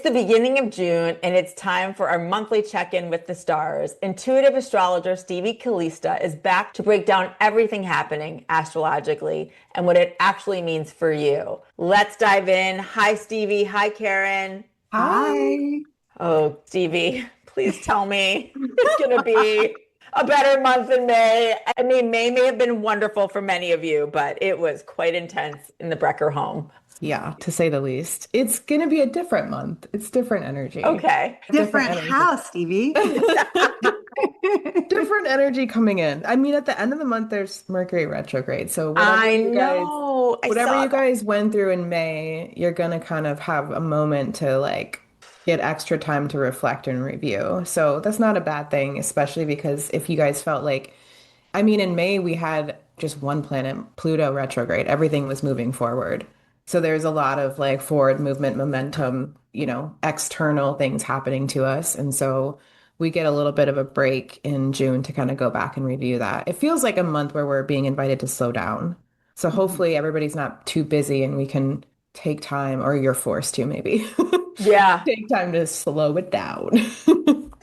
the beginning of June, and it's time for our monthly check-in with the stars. Intuitive astrologer Stevie Calista is back to break down everything happening astrologically and what it actually means for you. Let's dive in. Hi, Stevie. Hi, Karen. Hi. Hi. Oh, Stevie, please tell me it's going to be a better month than May. I mean, May may have been wonderful for many of you, but it was quite intense in the Brecker home. Yeah, to say the least. It's gonna be a different month. It's different energy. Okay. Different Different energy. house, Stevie. Different energy coming in. I mean, at the end of the month, there's Mercury retrograde. So I know. I whatever saw you that. guys went through in May, you're gonna kind of have a moment to like get extra time to reflect and review. So that's not a bad thing, especially because if you guys felt like, I mean, in May we had just one planet, Pluto retrograde. Everything was moving forward. So there's a lot of like forward movement, momentum, external things happening to us. And so we get a little bit of a break in June to kind of go back and review that. It feels like a month where we're being invited to slow down. So Mhm. hopefully everybody's not too busy and we can take time, or you're forced to maybe Yeah. take time to slow it down.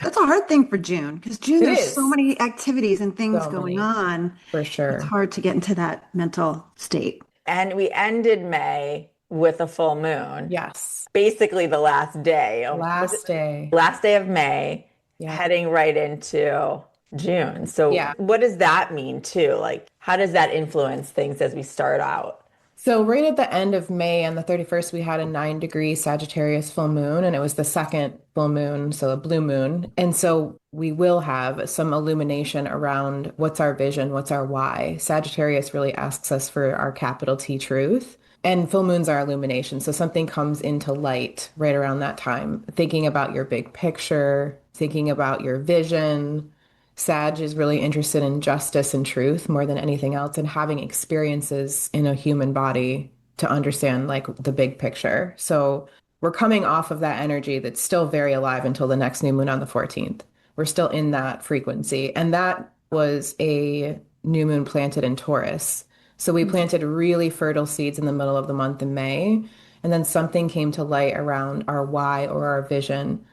That's a hard thing for June because June, It there's so is many activities and things so going many on. for It's sure. hard to get into that mental state. And we ended May with a full moon, Yes. basically the last day of, was it Last day. last day of May, Yeah. heading right into June. So Yeah. what does that mean too? Like, how does that influence things as we start out? So right at the end of May on the 31st, we had a 9-degree Sagittarius full moon, and it was the second full moon, so a blue moon. And so we will have some illumination around what's our vision, what's our why. Sagittarius really asks us for our capital T truth. And full moons are illumination. So something comes into light right around that time, thinking about your big picture, thinking about your vision. Sag is really interested in justice and truth more than anything else, and having experiences in a human body to understand like the big picture. So we're coming off of that energy that's still very alive until the next new moon on the 14th. We're still in that frequency. And that was a new moon planted in Taurus. So we planted really fertile seeds in the middle of the month in May. And then something came to light around our why or our vision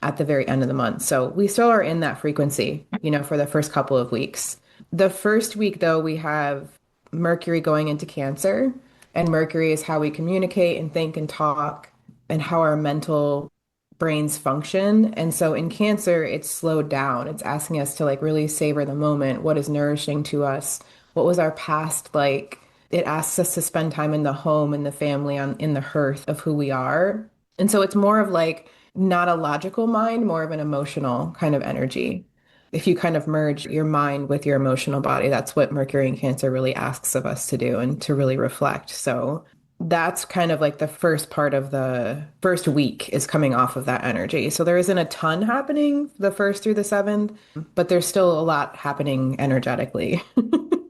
at the very end of the month. So we still are in that frequency, for the first couple of weeks. The first week, though, we have Mercury going into Cancer, and Mercury is how we communicate and think and talk and how our mental brains function. And so in Cancer, it's slowed down. It's asking us to like really savor the moment. What is nourishing to us? What was our past like? It asks us to spend time in the home and the family in the hearth of who we are. And so it's more of like not a logical mind, more of an emotional kind of energy. If you kind of merge your mind with your emotional body, that's what Mercury in Cancer really asks of us to do and to really reflect. So that's kind of like the first part of the first week is coming off of that energy. So there isn't a ton happening the first through the seventh, but there's still a lot happening energetically,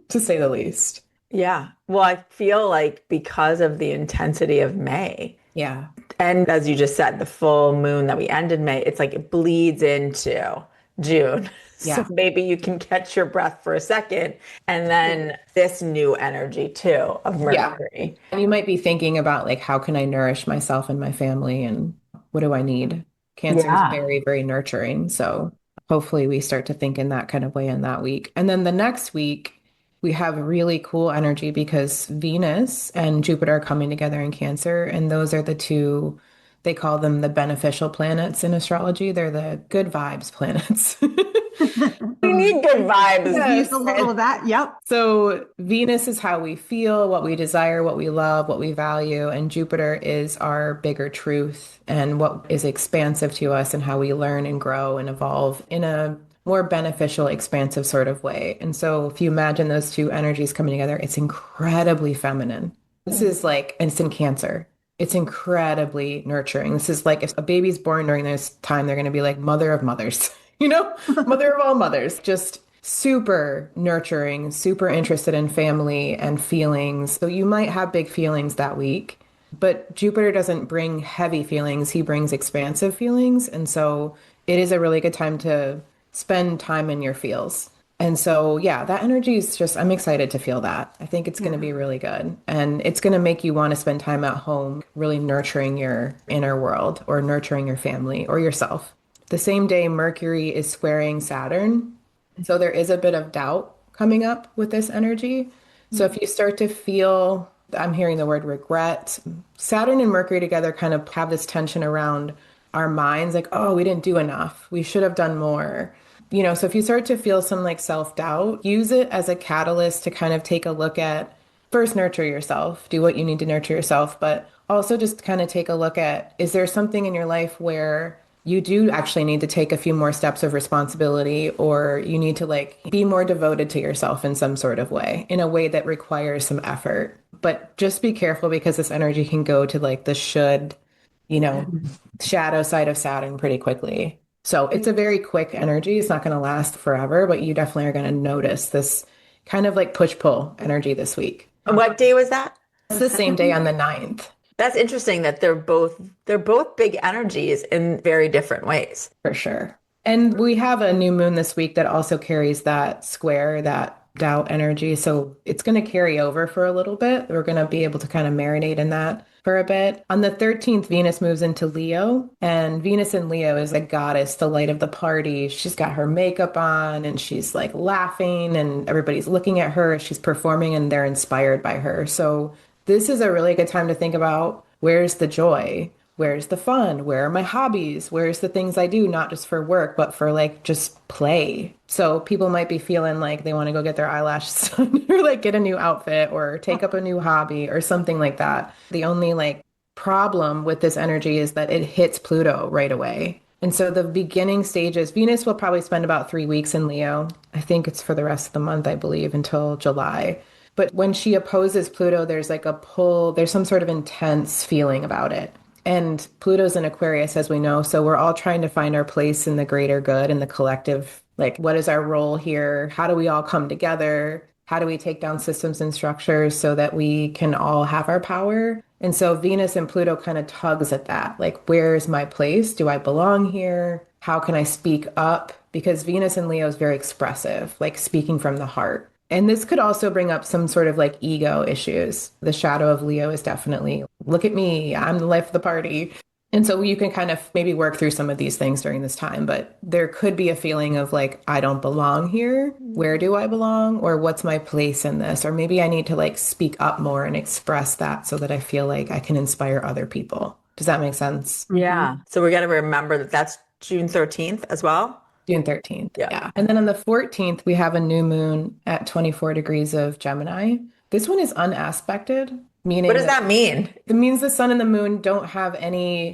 to say the least. Yeah. Well, I feel like because of the intensity of May, Yeah. and as you just said, the full moon that we ended May, it's like it bleeds into June. So Yeah. maybe you can catch your breath for a second. And then this new energy too of Yeah. Mercury. And you might be thinking about like, how can I nourish myself and my family and what do I need? Cancer is Yeah. very, very nurturing. So hopefully we start to think in that kind of way in that week. And then the next week, we have really cool energy because Venus and Jupiter are coming together in Cancer. And those are the two, they call them the beneficial planets in astrology. They're the good vibes planets. We need good Could vibes. use a Yes. little of that. Yep. So Venus is how we feel, what we desire, what we love, what we value, and Jupiter is our bigger truth and what is expansive to us and how we learn and grow and evolve in a more beneficial, expansive sort of way. And so if you imagine those two energies coming together, it's incredibly feminine. This is like, and it's in Cancer. It's incredibly nurturing. This is like if a baby's born during this time, they're going to be like mother of mothers, mother of all mothers. Just super nurturing, super interested in family and feelings. So you might have big feelings that week, but Jupiter doesn't bring heavy feelings. He brings expansive feelings. And so it is a really good time to spend time in your feels. And so, yeah, that energy is just, I'm excited to feel that. I think it's going to Yeah. be really good. And it's going to make you want to spend time at home, really nurturing your inner world or nurturing your family or yourself. The same day, Mercury is squaring Saturn. And so there is a bit of doubt coming up with this energy. So if you start to feel, I'm hearing the word regret, Saturn and Mercury together kind of have this tension around our minds, like, oh, we didn't do enough. We should have done more. So if you start to feel some like self-doubt, use it as a catalyst to kind of take a look at first nurture yourself, do what you need to nurture yourself, but also just kind of take a look at, is there something in your life where you do actually need to take a few more steps of responsibility, or you need to like be more devoted to yourself in some sort of way, in a way that requires some effort. But just be careful because this energy can go to like the should, you know, shadow side of Saturn pretty quickly. So it's a very quick energy. It's not going to last forever, but you definitely are going to notice this kind of like push-pull energy this week. What day was that? It's the same day on the 9th, That's interesting that they're both big energies in very different ways. for sure. And we have a new moon this week that also carries that square, that doubt energy. So it's going to carry over for a little bit. We're going to be able to kind of marinate in that for a bit. On the 13th, Venus moves into Leo, and Venus in Leo is a goddess, the light of the party. She's got her makeup on and she's like laughing, and everybody's looking at her as she's performing and they're inspired by her. So this is a really good time to think about, where's the joy? Where's the fun? Where are my hobbies? Where's the things I do, not just for work, but for like just play? So people might be feeling like they want to go get their eyelashes done or like get a new outfit or take up a new hobby or something like that. The only like problem with this energy is that it hits Pluto right away. And so the beginning stages, Venus will probably spend about 3 weeks in Leo. I think it's for the rest of the month, I believe, until July. But when she opposes Pluto, there's like a pull, there's some sort of intense feeling about it. And Pluto's in Aquarius, as we know. So we're all trying to find our place in the greater good and the collective. Like, what is our role here? How do we all come together? How do we take down systems and structures so that we can all have our power? And so Venus and Pluto kind of tugs at that. Like, where's my place? Do I belong here? How can I speak up? Because Venus in Leo is very expressive, like speaking from the heart. And this could also bring up some sort of like ego issues. The shadow of Leo is definitely, look at me, I'm the life of the party. And so you can kind of maybe work through some of these things during this time, but there could be a feeling of like, I don't belong here. Where do I belong? Or what's my place in this? Or maybe I need to like speak up more and express that so that I feel like I can inspire other people. Does that make sense? Yeah. So we got to remember that that's June 13th as well. June 13th. Yeah. Yeah. And then on the 14th, we have a new moon at 24 degrees of Gemini. This one is unaspected, meaning What does that mean? it means the sun and the moon don't have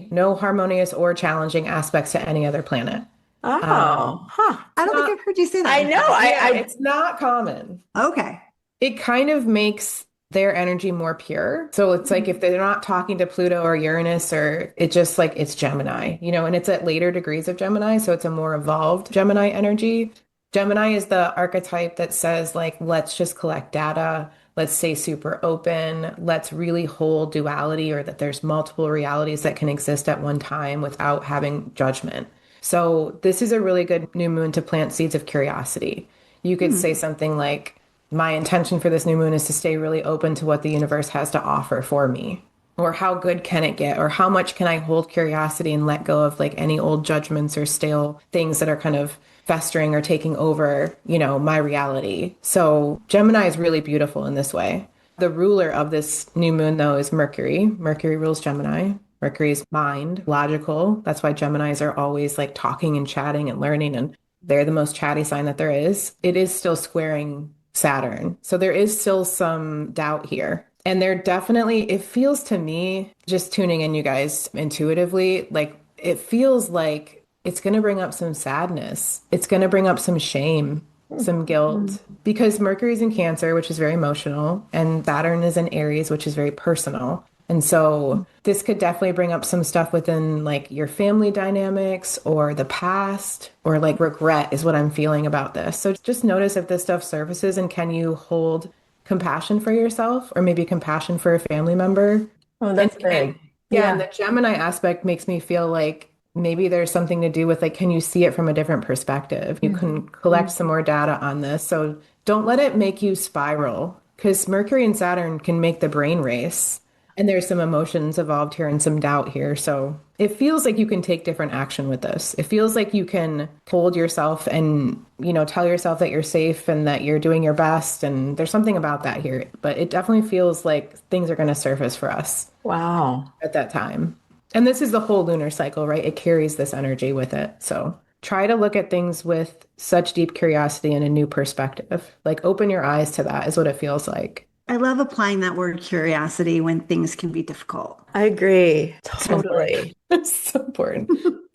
no harmonious or challenging aspects to any other planet. Oh, huh. I don't think I've heard you say that. I know. It's not common. Okay. It kind of makes their energy more pure. So it's like if they're not talking to Pluto or Uranus, or it just like it's Gemini, and it's at later degrees of Gemini. So it's a more evolved Gemini energy. Gemini is the archetype that says like, let's just collect data. Let's stay super open. Let's really hold duality, or that there's multiple realities that can exist at one time without having judgment. So this is a really good new moon to plant seeds of curiosity. You could say something like, my intention for this new moon is to stay really open to what the universe has to offer for me. Or how good can it get? Or how much can I hold curiosity and let go of like any old judgments or stale things that are kind of festering or taking over, my reality. So Gemini is really beautiful in this way. The ruler of this new moon, though, is Mercury. Mercury rules Gemini. Mercury's mind, logical. That's why Geminis are always like talking and chatting and learning, and they're the most chatty sign that there is. It is still squaring Saturn. So there is still some doubt here. And there definitely, it feels to me, just tuning in, you guys, intuitively, like it feels like it's going to bring up some sadness. It's going to bring up some shame, some guilt, because Mercury's in Cancer, which is very emotional, and Saturn is in Aries, which is very personal. And so this could definitely bring up some stuff within like your family dynamics or the past, or like regret is what I'm feeling about this. So just notice if this stuff surfaces, and can you hold compassion for yourself or maybe compassion for a family member? Oh, that's big. And the Gemini aspect makes me feel like maybe there's something to do with like, can you see it from a different perspective? You can collect some more data on this. So don't let it make you spiral because Mercury and Saturn can make the brain race. And there's some emotions involved here and some doubt here. So it feels like you can take different action with this. It feels like you can hold yourself and, tell yourself that you're safe and that you're doing your best. And there's something about that here. But it definitely feels like things are going to surface for us. Wow. At that time. And this is the whole lunar cycle, right? It carries this energy with it. So try to look at things with such deep curiosity and a new perspective. Like open your eyes to that is what it feels like. I love applying that word curiosity when things can be difficult. I agree. Totally. It's so important.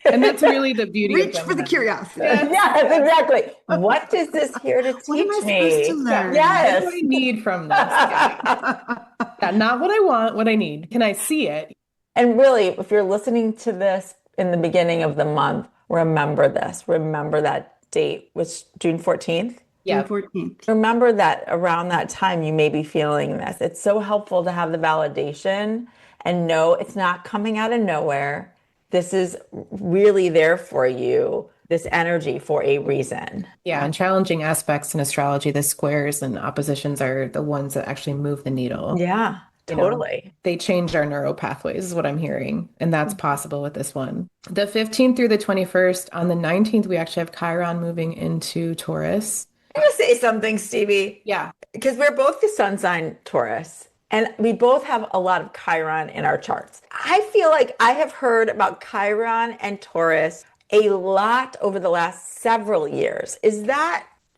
And that's really the beauty of Reach for the Gemini. curiosity. Yes, exactly. What is this here to teach What am I me? supposed to learn? Yes. What do I need from this? Yeah, not what I want, what I need. Can I see it? And really, if you're listening to this in the beginning of the month, remember this. Remember that date was June 14th. Yeah. June 14th. Remember that around that time you may be feeling this. It's so helpful to have the validation and know it's not coming out of nowhere. This is really there for you, this energy for a reason. Yeah, and challenging aspects in astrology, the squares and oppositions are the ones that actually move the needle. Yeah, You know, totally. they change our neural pathways, is what I'm hearing. And that's possible with this one. The 15th through the 21st, on the 19th, we actually have Chiron moving into Taurus. I'm going to say something, Stevie, Yeah. because we're both the sun sign Taurus. And we both have a lot of Chiron in our charts. I feel like I have heard about Chiron and Taurus a lot over the last several years.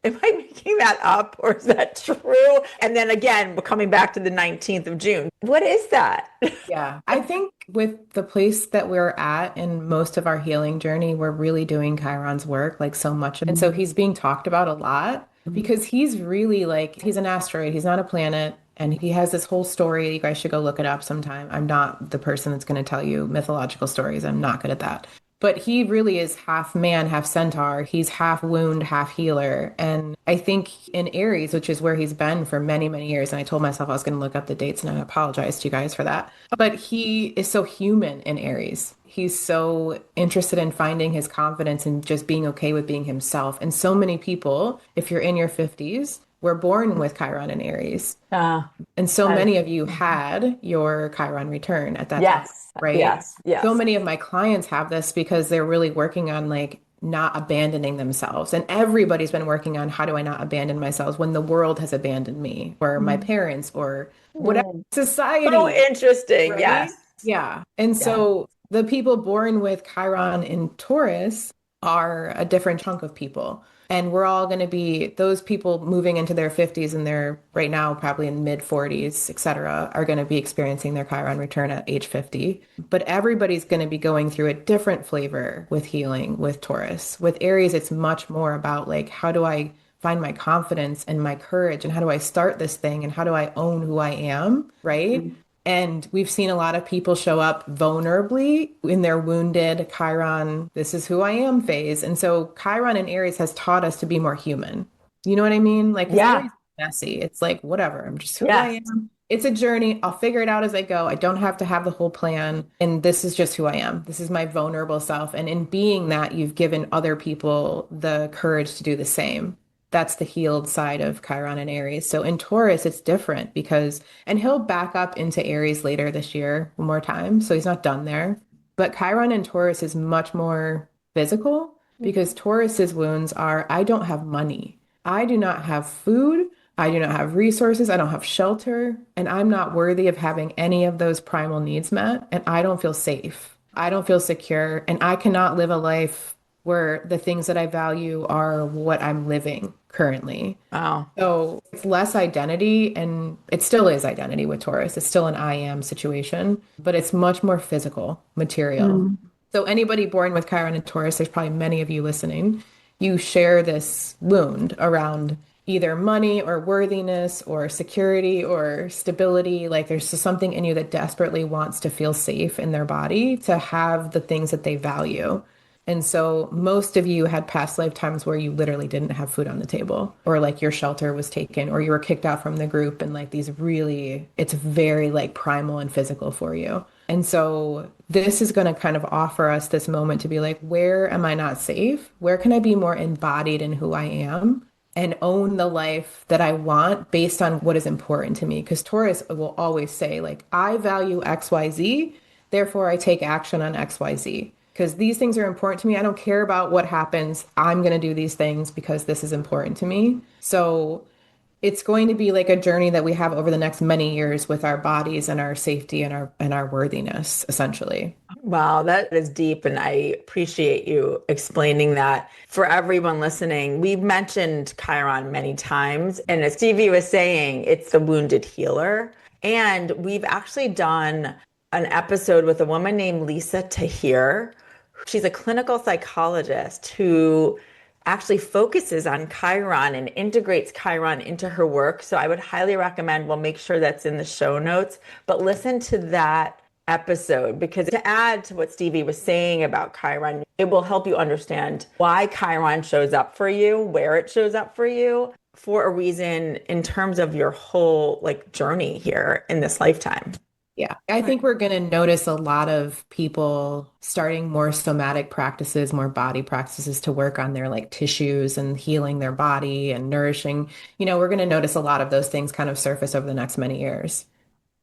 Am I making that up or is that true? And then again, we're coming back to the 19th of June. What is that? Yeah. I think with the place that we're at in most of our healing journey, we're really doing Chiron's work, like so much. And so he's being talked about a lot because he's really like, he's an asteroid, he's not a planet. And he has this whole story. You guys should go look it up sometime. I'm not the person that's going to tell you mythological stories. I'm not good at that. But he really is half man, half centaur. He's half wound, half healer. And I think in Aries, which is where he's been for many, many years, and I told myself I was going to look up the dates, and I apologize to you guys for that. But he is so human in Aries. He's so interested in finding his confidence and just being okay with being himself. And so many people, if you're in your 50s, were born with Chiron in Aries. And so many of you had your Chiron return at that time, right? Yes. So many of my clients have this because they're really working on like not abandoning themselves. And everybody's been working on how do I not abandon myself when the world has abandoned me or my parents or whatever society. So interesting. Right? Yes. Yeah. And so the people born with Chiron in Taurus are a different chunk of people. And we're all going to be those people moving into their 50s and they're right now probably in mid 40s, et cetera, are going to be experiencing their Chiron return at age 50. But everybody's going to be going through a different flavor with healing with Taurus. With Aries, it's much more about like, how do I find my confidence and my courage and how do I start this thing and how do I own who I am, right? Mm-hmm. And we've seen a lot of people show up vulnerably in their wounded Chiron, this is who I am phase. And so Chiron in Aries has taught us to be more human. You know what I mean? Like, Aries is messy. It's like, whatever, I'm just who I am. It's a journey. I'll figure it out as I go. I don't have to have the whole plan. And this is just who I am. This is my vulnerable self. And in being that, you've given other people the courage to do the same. That's the healed side of Chiron and Aries. So in Taurus, it's different and he'll back up into Aries later this year one more time. So he's not done there. But Chiron in Taurus is much more physical because Taurus's wounds are, I don't have money. I do not have food. I do not have resources. I don't have shelter. And I'm not worthy of having any of those primal needs met. And I don't feel safe. I don't feel secure. And I cannot live a life where the things that I value are what I'm living currently. Wow. So it's less identity, and it still is identity with Taurus. It's still an I am situation, but it's much more physical, material. So anybody born with Chiron and Taurus, there's probably many of you listening, you share this wound around either money or worthiness or security or stability. Like there's just something in you that desperately wants to feel safe in their body, to have the things that they value. And so most of you had past lifetimes where you literally didn't have food on the table, or like your shelter was taken, or you were kicked out from the group, and like it's very like primal and physical for you. And so this is going to kind of offer us this moment to be like, where am I not safe? Where can I be more embodied in who I am and own the life that I want based on what is important to me? Because Taurus will always say, like, I value XYZ, therefore I take action on XYZ. Because these things are important to me. I don't care about what happens. I'm going to do these things because this is important to me. So it's going to be like a journey that we have over the next many years with our bodies and our safety and our worthiness, essentially. Wow, that is deep. And I appreciate you explaining that. For everyone listening, we've mentioned Chiron many times. And as Stevie was saying, it's the wounded healer. And we've actually done an episode with a woman named Lisa Tahir. She's a clinical psychologist who actually focuses on Chiron and integrates Chiron into her work. So I would highly recommend, we'll make sure that's in the show notes, but listen to that episode, because to add to what Stevie was saying about Chiron, it will help you understand why Chiron shows up for you, where it shows up for you, for a reason in terms of your whole like journey here in this lifetime. Yeah, I think we're going to notice a lot of people starting more somatic practices, more body practices to work on their like tissues and healing their body and nourishing. We're going to notice a lot of those things kind of surface over the next many years.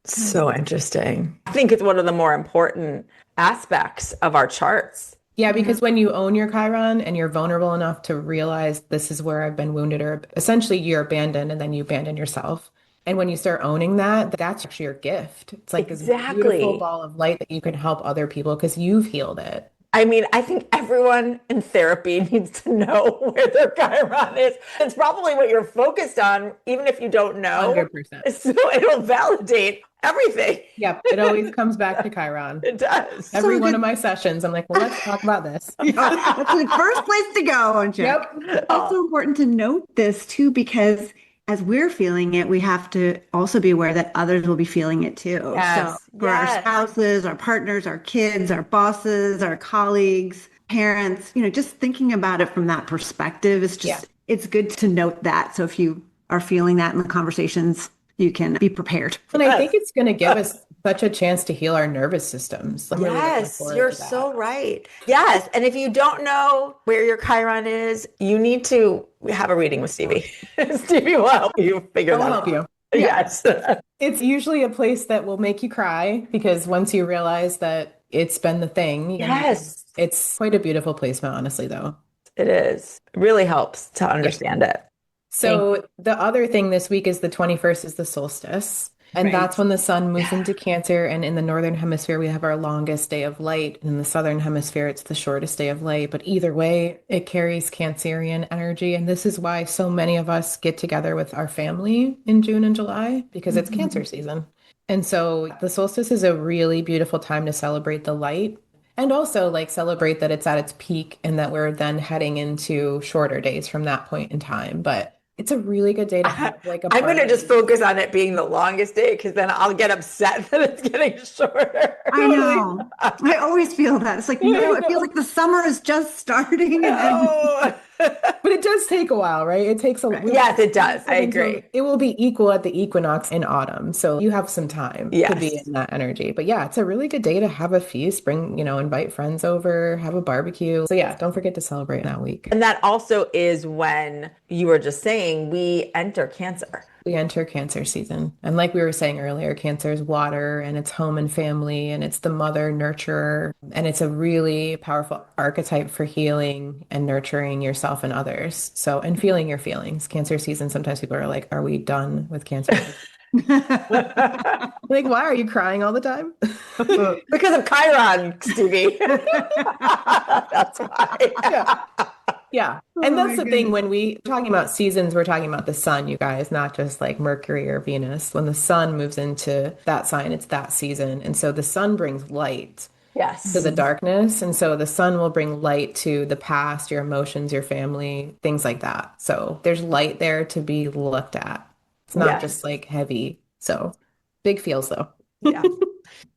So interesting. I think it's one of the more important aspects of our charts. Yeah, because when you own your Chiron and you're vulnerable enough to realize this is where I've been wounded, or essentially you're abandoned and then you abandon yourself. And when you start owning that, that's actually your gift. It's like this beautiful ball of light that you can help other people because you've healed it. I mean, I think everyone in therapy needs to know where their Chiron is. It's probably what you're focused on, even if you don't know. 100%. So it'll validate everything. Yep. It always comes back to Chiron. It does. Every one of my sessions, I'm like, well, let's talk about this. That's the first place to go, Jack. Yep. It's also important to note this too, because as we're feeling it, we have to also be aware that others will be feeling it too. Yes. So for our spouses, our partners, our kids, our bosses, our colleagues, parents, just thinking about it from that perspective is just, it's good to note that. So if you are feeling that in the conversations, you can be prepared. And I think it's going to give us such a chance to heal our nervous systems. Yes, you're so right. Yes. And if you don't know where your Chiron is, you need to have a reading with Stevie. Stevie will help you figure that out. I'll help you. Yes. It's usually a place that will make you cry because once you realize that it's been the thing, it's quite a beautiful placement, honestly, though. It is. It really helps to understand it. So the other thing this week is the 21st is the solstice. And that's when the sun moves into Cancer. And in the northern hemisphere, we have our longest day of light. In the southern hemisphere, it's the shortest day of light. But either way, it carries Cancerian energy. And this is why so many of us get together with our family in June and July, because it's Cancer season. And so the solstice is a really beautiful time to celebrate the light and also like celebrate that it's at its peak and that we're then heading into shorter days from that point in time. But it's a really good day to have like a I'm going to just focus on it being the longest day because then I'll get upset that it's getting shorter. I know. I always feel that. It's like, no, it feels like the summer is just starting. But it does take a while, right? It takes a while. Yes, it does. I agree. It will be equal at the equinox in autumn. So you have some time to be in that energy. But yeah, it's a really good day to have a feast, invite friends over, have a barbecue. So yeah, don't forget to celebrate that week. And that also is when you were just saying we enter Cancer. We enter Cancer season. And like we were saying earlier, Cancer is water and it's home and family and it's the mother nurturer. And it's a really powerful archetype for healing and nurturing yourself and others. So, and feeling your feelings. Cancer season, sometimes people are like, are we done with Cancer? Like, why are you crying all the time? Because of Chiron, Stevie. That's why. Yeah. And that's the thing when we talking about seasons, we're talking about the sun, you guys, not just like Mercury or Venus. When the sun moves into that sign, it's that season. And so the sun brings light to the darkness. And so the sun will bring light to the past, your emotions, your family, things like that. So there's light there to be looked at. It's not just like heavy. So big feels though. Yeah.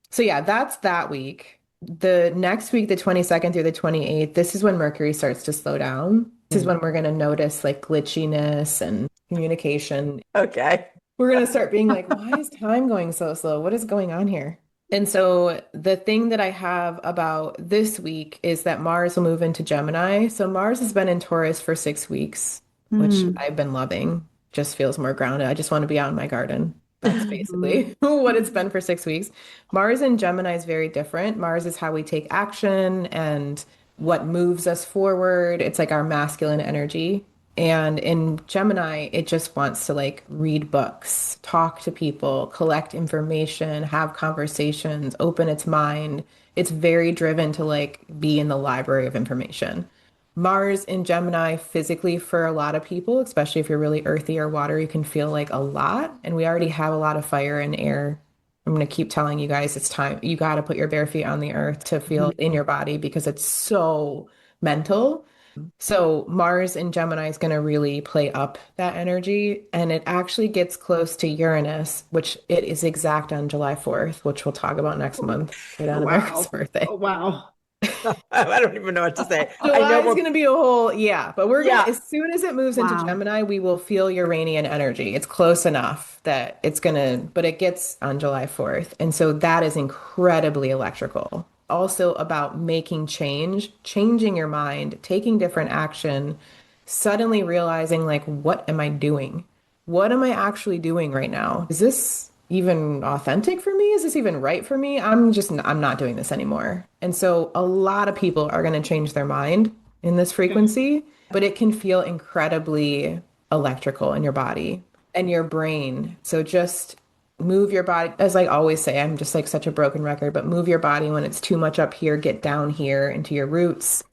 So yeah, that's that week. The next week, the 22nd through the 28th, this is when Mercury starts to slow down. This is when we're going to notice like glitchiness and communication. Okay. We're going to start being like, why is time going so slow? What is going on here? And so the thing that I have about this week is that Mars will move into Gemini. So Mars has been in Taurus for 6 weeks, which Mm. I've been loving. Just feels more grounded. I just want to be out in my garden. That's Mhm. basically what it's been for 6 weeks. Mars in Gemini is very different. Mars is how we take action and what moves us forward. It's like our masculine energy. And in Gemini, it just wants to like read books, talk to people, collect information, have conversations, open its mind. It's very driven to like be in the library of information. Mars in Gemini physically for a lot of people, especially if you're really earthy or watery, can feel like a lot. And we already have a lot of fire and air. I'm going to keep telling you guys it's time. You got to put your bare feet on the earth to feel in your body because it's so mental. So Mars in Gemini is going to really play up that energy, and it actually gets close to Uranus, which it is exact on July 4th, which we'll talk about next month, right on America's Wow. birthday. Oh, wow. I don't even know what to say. I July know is we're, going to be a whole, yeah, but we're going to, yeah. as soon as it moves into Wow. Gemini, we will feel Uranian energy. It's close enough that it's going to, but it gets on July 4th. And so that is incredibly electrical. Also about making change, changing your mind, taking different action, suddenly realizing, like, what am I doing? What am I actually doing right now? Is this even authentic for me? Is this even right for me? I'm not doing this anymore. And so a lot of people are going to change their mind in this frequency, but it can feel incredibly electrical in your body and your brain. So just move your body, as I always say, I'm just like such a broken record, but move your body when it's too much up here, get down here into your roots,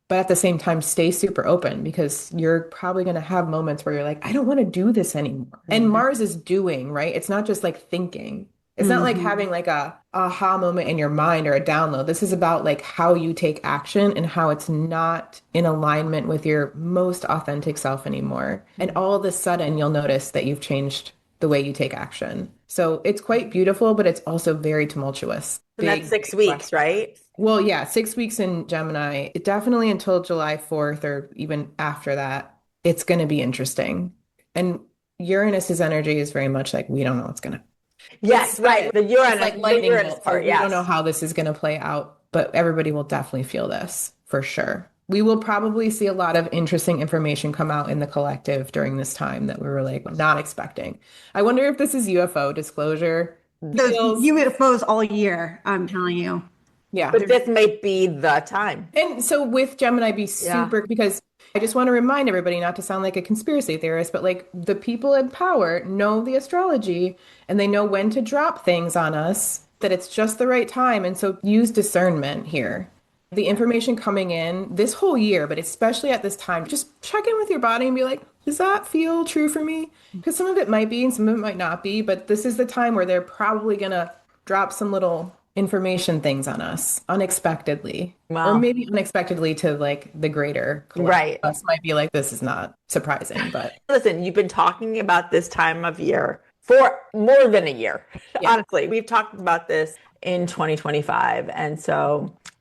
but at the same time, stay super open because you're probably going to have moments where you're like, I don't want to do this anymore. And Mars is doing, right? It's not just like thinking. It's not like Mhm. having like a aha moment in your mind or a download. This is about like how you take action and how it's not in alignment with your most authentic self anymore. And all of a sudden, you'll notice that you've changed the way you take action. So it's quite beautiful, but it's also very tumultuous. And that's Big, 6 weeks, right? well, yeah, 6 weeks in Gemini. It definitely until July 4th or even after that, it's going to be interesting. And Uranus's energy is very much like we don't know what's going to. Yes, right. It's like The lightning Uranus bolt. So part, we don't know yes. how this is going to play out, but everybody will definitely feel this for sure. We will probably see a lot of interesting information come out in the collective during this time that we were like not expecting. I wonder if this is UFO disclosure. Those Feels, UFOs all year, I'm telling you. yeah. But this may be the time. And so with Gemini, be Yeah. super, because I just want to remind everybody not to sound like a conspiracy theorist, but like the people in power know the astrology and they know when to drop things on us, that it's just the right time. And so use discernment here. The information coming in this whole year, but especially at this time, just check in with your body and be like, does that feel true for me? Because some of it might be and some of it might not be, but this is the time where they're probably going to drop some little information things on us unexpectedly, or Wow. maybe unexpectedly to like the greater collective. Right. Us might be like, this is not surprising, but Listen, you've been talking about this time of year for more than a year. yeah, Honestly, we've talked about this in 2025.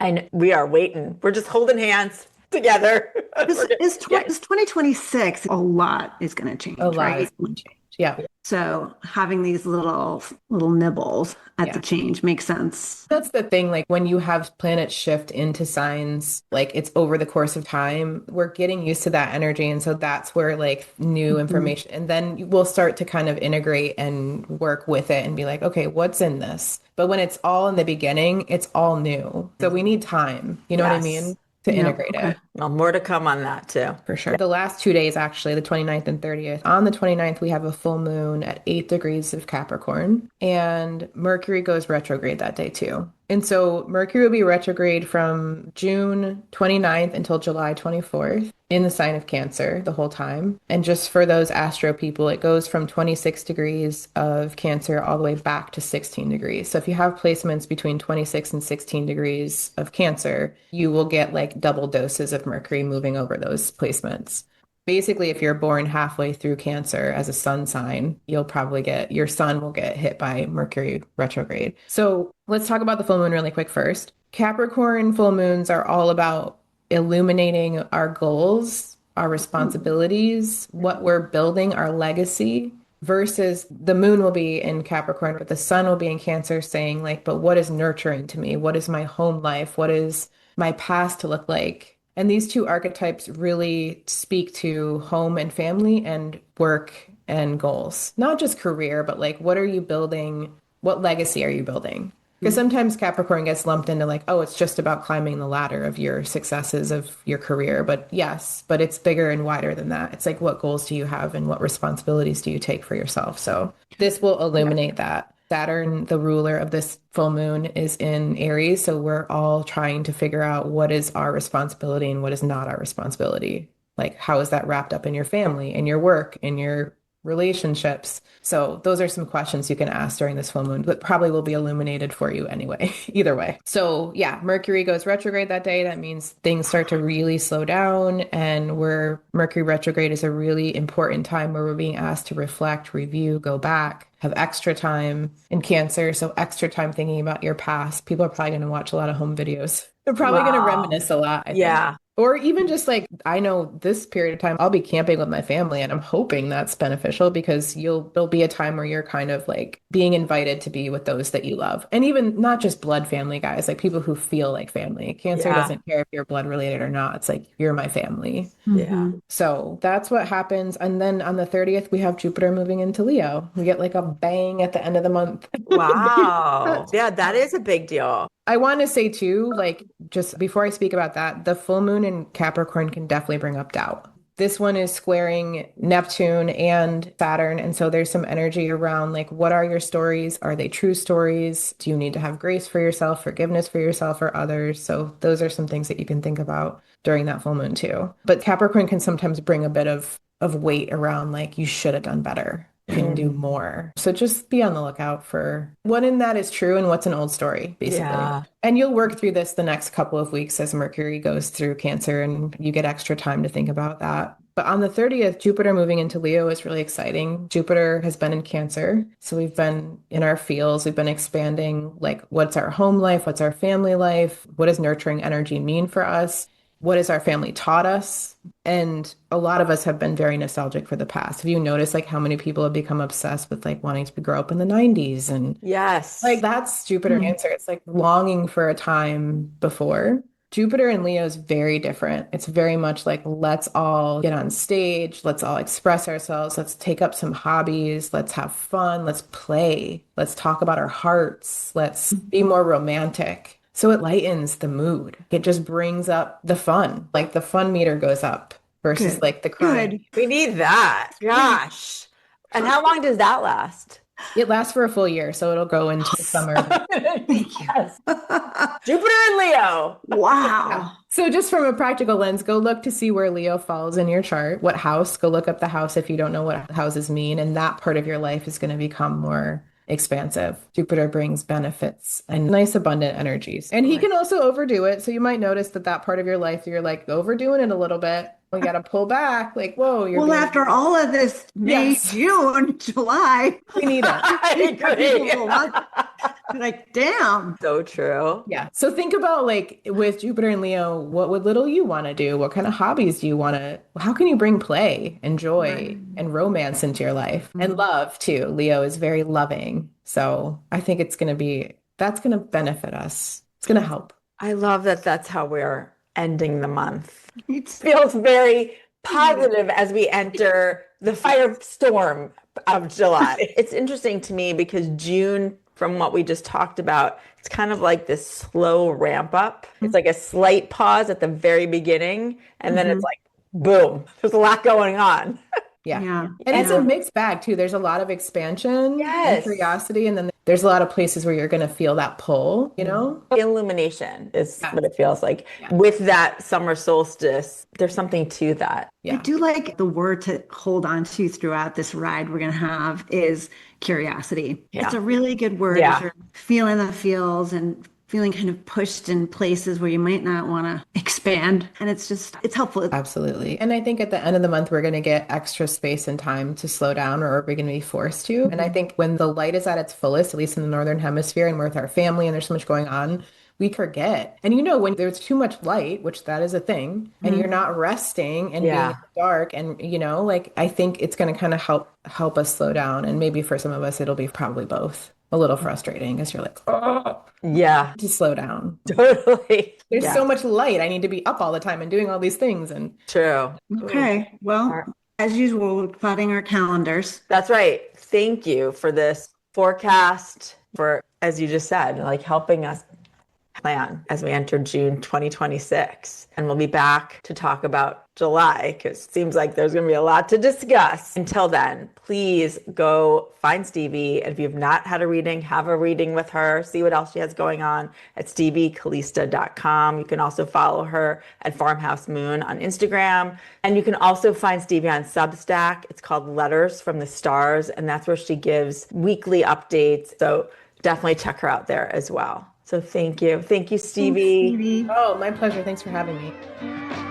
And we are waiting. We're just holding hands together. Yeah. Is 2026, a lot is going to a change, lot right? is going to change. Yeah. So having these little nibbles at Yeah. the change makes sense. That's the thing. Like when you have planets shift into signs, like it's over the course of time, we're getting used to that energy. And so that's where like new Mhm. information, and then we'll start to kind of integrate and work with it and be like, okay, what's in this? But when it's all in the beginning, it's all new. So we need time, you know what I Yes. mean? To Yeah. integrate Okay. it. Well, more to come on that too. For sure. The last 2 days, actually, the 29th and 30th. On the 29th, we have a full moon at 8 degrees of Capricorn, and Mercury goes retrograde that day too. And so Mercury will be retrograde from June 29th until July 24th in the sign of Cancer the whole time. And just for those astro people, it goes from 26 degrees of Cancer all the way back to 16 degrees. So if you have placements between 26 and 16 degrees of Cancer, you will get like double doses of Mercury moving over those placements. Basically, if you're born halfway through Cancer as a sun sign, you'll probably get your sun will get hit by Mercury retrograde. So let's talk about the full moon really quick first. Capricorn full moons are all about illuminating our goals, our responsibilities, what we're building, our legacy. versus the moon will be in Capricorn, but the sun will be in Cancer, saying like, but what is nurturing to me? What is my home life? What is my past to look like? And these two archetypes really speak to home and family and work and goals, not just career, but like, what are you building? What legacy are you building? Because sometimes Capricorn gets lumped into like, oh, it's just about climbing the ladder of your successes of your career. But yes, but it's bigger and wider than that. It's like, what goals do you have and what responsibilities do you take for yourself? So this will illuminate that. Saturn, the ruler of this full moon, is in Aries. So we're all trying to figure out what is our responsibility and what is not our responsibility. Like, how is that wrapped up in your family, in your work, in your relationships? So those are some questions you can ask during this full moon, but probably will be illuminated for you anyway, either way. So yeah, Mercury goes retrograde that day. That means things start to really slow down, and where Mercury retrograde is a really important time where we're being asked to reflect, review, go back, have extra time in Cancer. So extra time thinking about your past. People are probably going to watch a lot of home videos. They're probably going to reminisce a lot, I think. Yeah. Or even just like, I know this period of time, I'll be camping with my family, and I'm hoping that's beneficial because there'll be a time where you're kind of like being invited to be with those that you love. And even not just blood family guys, like people who feel like family. Cancer doesn't care if you're blood related or not. It's like, you're my family. Yeah. So that's what happens. And then on the 30th, we have Jupiter moving into Leo. We get like a bang at the end of the month. Wow. Yeah, that is a big deal. I want to say too, like just before I speak about that, the full moon in Capricorn can definitely bring up doubt. This one is squaring Neptune and Saturn. And so there's some energy around like, what are your stories? Are they true stories? Do you need to have grace for yourself, forgiveness for yourself or others? So those are some things that you can think about during that full moon too. But Capricorn can sometimes bring a bit of weight around like, you should have done better. Can do more. So just be on the lookout for what in that is true and what's an old story, basically. Yeah. And you'll work through this the next couple of weeks as Mercury goes through Cancer, and you get extra time to think about that. But on the 30th, Jupiter moving into Leo is really exciting. Jupiter has been in Cancer. So we've been in our fields, we've been expanding like, what's our home life? What's our family life? What does nurturing energy mean for us? What has our family taught us? And a lot of us have been very nostalgic for the past. Have you noticed like how many people have become obsessed with like wanting to grow up in the 90s? And yes, like that's Jupiter Cancer. It's like longing for a time before. Jupiter in Leo is very different. It's very much like, let's all get on stage. Let's all express ourselves. Let's take up some hobbies. Let's have fun. Let's play. Let's talk about our hearts. Let's be more romantic. So it lightens the mood. It just brings up the fun. Like the fun meter goes up versus like the crying. we need that. Gosh. And how long does that last? It lasts for a full year, so it'll go into the summer. Yes. Jupiter and Leo. Wow. So just from a practical lens, go look to see where Leo falls in your chart. What house? Go look up the house if you don't know what houses mean. And that part of your life is going to become more expansive. Jupiter brings benefits and nice abundant energies. And he can also overdo it. So you might notice that part of your life, you're like overdoing it a little bit. We got to pull back. Like, whoa. Well, after all of this, May, June, July, we need it. Like, damn. So true. Yeah. So think about like with Jupiter and Leo, what would little you want to do? What kind of hobbies do you want to, how can you bring play and joy and romance into your life and love too? Leo is very loving. So I think that's going to benefit us. It's going to help. I love that that's how we're ending the month. It feels very positive as we enter the firestorm of July. It's interesting to me because June, from what we just talked about, it's kind of like this slow ramp up. It's like a slight pause at the very beginning, and then it's like, boom, there's a lot going on. Yeah. And it's a mixed bag too. There's a lot of expansion and curiosity, and then there's a lot of places where you're going to feel that pull, you know? Illumination is what it feels like. With that summer solstice, there's something to that. I do like the word to hold on to throughout this ride we're going to have is curiosity. It's a really good word as you're feeling the feels and feeling kind of pushed in places where you might not want to expand. And it's helpful. Absolutely. And I think at the end of the month, we're going to get extra space and time to slow down, or we're going to be forced to. And I think when the light is at its fullest, at least in the Northern Hemisphere, and we're with our family and there's so much going on, we forget. And when there's too much light, which that is a thing, and you're not resting and being in Yeah. the dark, and like I think it's going to kind of help us slow down. And maybe for some of us, it'll be probably both. A little frustrating because you're like, oh, Yeah. to slow down. Totally. There's Yeah. so much light. I need to be up all the time and doing all these things. And True. Okay. All Well, right. as usual, we're plotting our calendars. That's right. Thank you for this forecast, for, as you just said, like helping us plan as we enter June 2026. And we'll be back to talk about July because it seems like there's going to be a lot to discuss. Until then, please go find Stevie. If you've not had a reading, have a reading with her. See what else she has going on at steviecalista.com. You can also follow her at Farmhouse Moon on Instagram. And you can also find Stevie on Substack. It's called Letters from the Stars. And that's where she gives weekly updates. So definitely check her out there as well. So thank you. Thank you, Stevie. Thanks, Stevie. oh, my pleasure. Thanks for having me.